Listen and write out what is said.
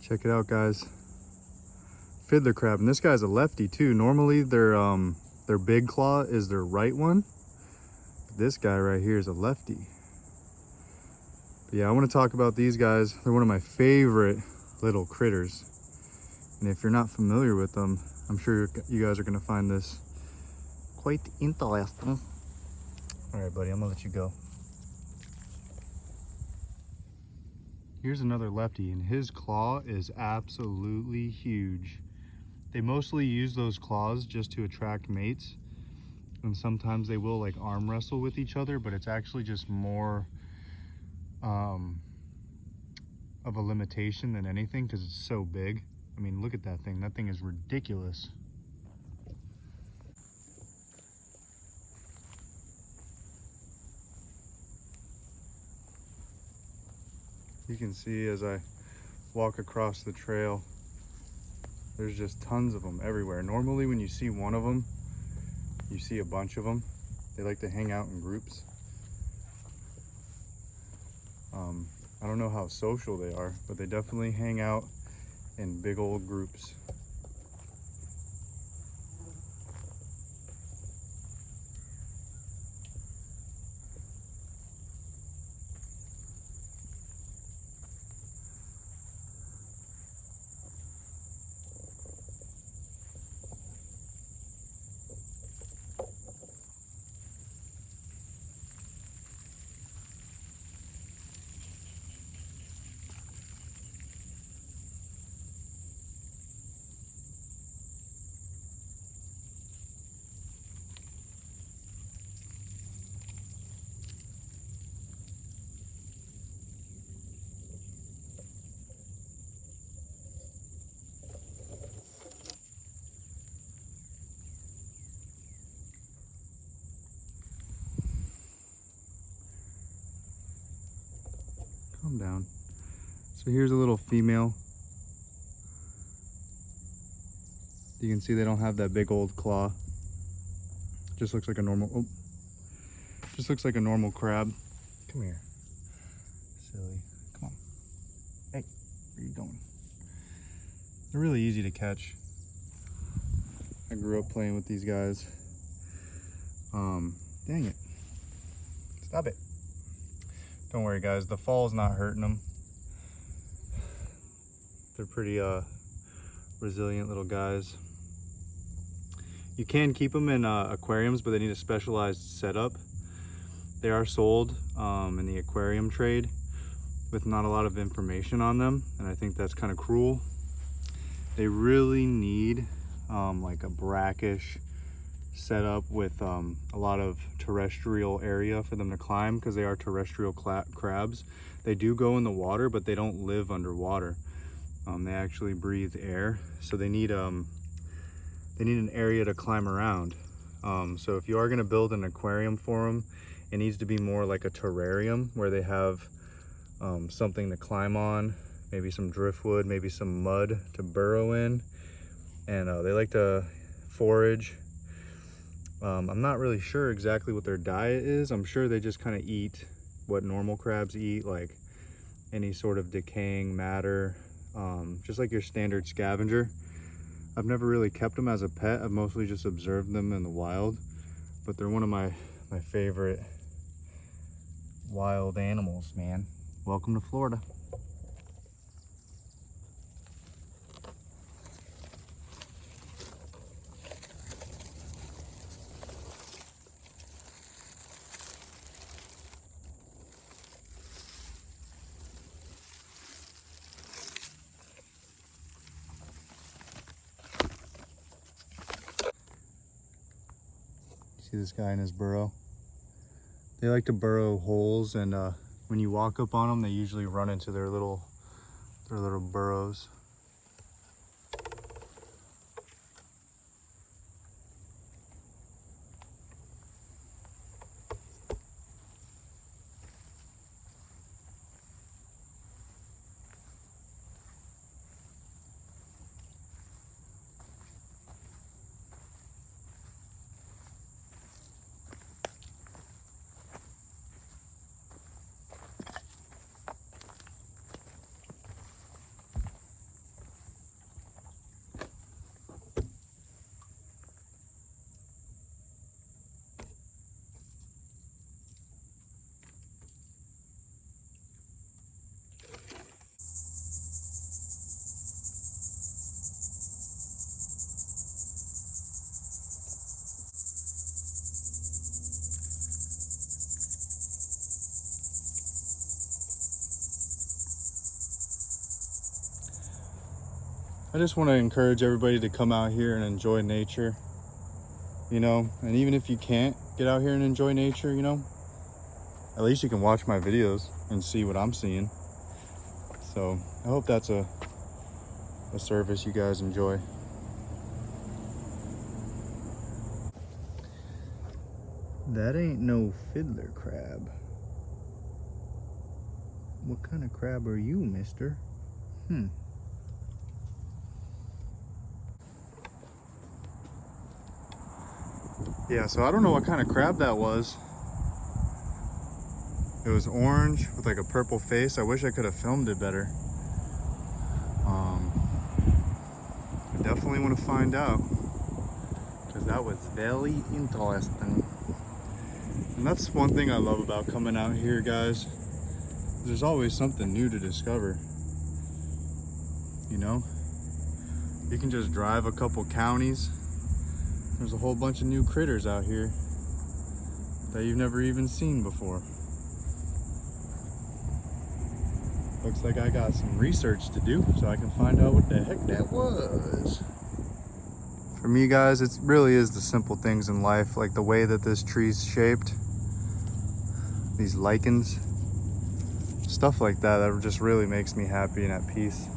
Check it out, guys. Fiddler crab, and this guy's a lefty too. Normally their big claw is their right one. This guy right here is a lefty. But yeah, I want to talk about these guys. They're one of my favorite little critters. And if you're not familiar with them, I'm sure you guys are going to find this quite interesting. All right, buddy, I'm gonna let you go. Here's another lefty, and his claw is absolutely huge. They mostly use those claws just to attract mates, and sometimes they will like arm wrestle with each other, but it's actually just more of a limitation than anything because it's so big. I mean, look at that thing. That thing is ridiculous. You can see as I walk across the trail, there's just tons of them everywhere. Normally when you see one of them, you see a bunch of them. They like to hang out in groups. I don't know how social they are, but they definitely hang out in big old groups. Calm down. So here's a little female. You can see they don't have that big old claw. Just looks like a normal, just looks like a normal crab. Come here, silly, come on. Hey, where are you going? They're really easy to catch. I grew up playing with these guys. Dang it, stop it. Don't worry guys, the fall's not hurting them. They're pretty resilient little guys. You can keep them in aquariums, but they need a specialized setup. They are sold in the aquarium trade with not a lot of information on them, and I think that's kind of cruel. They really need like a brackish setup with a lot of terrestrial area for them to climb, because they are terrestrial crabs. They do go in the water, but they don't live underwater. They actually breathe air, so they need an area to climb around. So if you are going to build an aquarium for them, it needs to be more like a terrarium where they have something to climb on, maybe some driftwood, maybe some mud to burrow in, and they like to forage. I'm not really sure exactly what their diet is. I'm sure they just kind of eat what normal crabs eat, like any sort of decaying matter, just like your standard scavenger. I've never really kept them as a pet. I've mostly just observed them in the wild, but they're one of my favorite wild animals, man. Welcome to Florida. See this guy in his burrow? They like to burrow holes, and when you walk up on them, they usually run into their little burrows. I just want to encourage everybody to come out here and enjoy nature, you know, and even if you can't get out here and enjoy nature, you know, at least you can watch my videos and see what I'm seeing. So I hope that's a service you guys enjoy. That ain't no fiddler crab. What kind of crab are you, mister? Yeah, so I don't know what kind of crab that was. It was orange with like a purple face. I wish I could have filmed it better. I definitely want to find out, because that was very interesting. And that's one thing I love about coming out here, guys. There's always something new to discover. You know, you can just drive a couple counties. There's a whole bunch of new critters out here that you've never even seen before. Looks like I got some research to do so I can find out what the heck that was. For me, guys, it really is the simple things in life, like the way that this tree's shaped, these lichens, stuff like that, that just really makes me happy and at peace.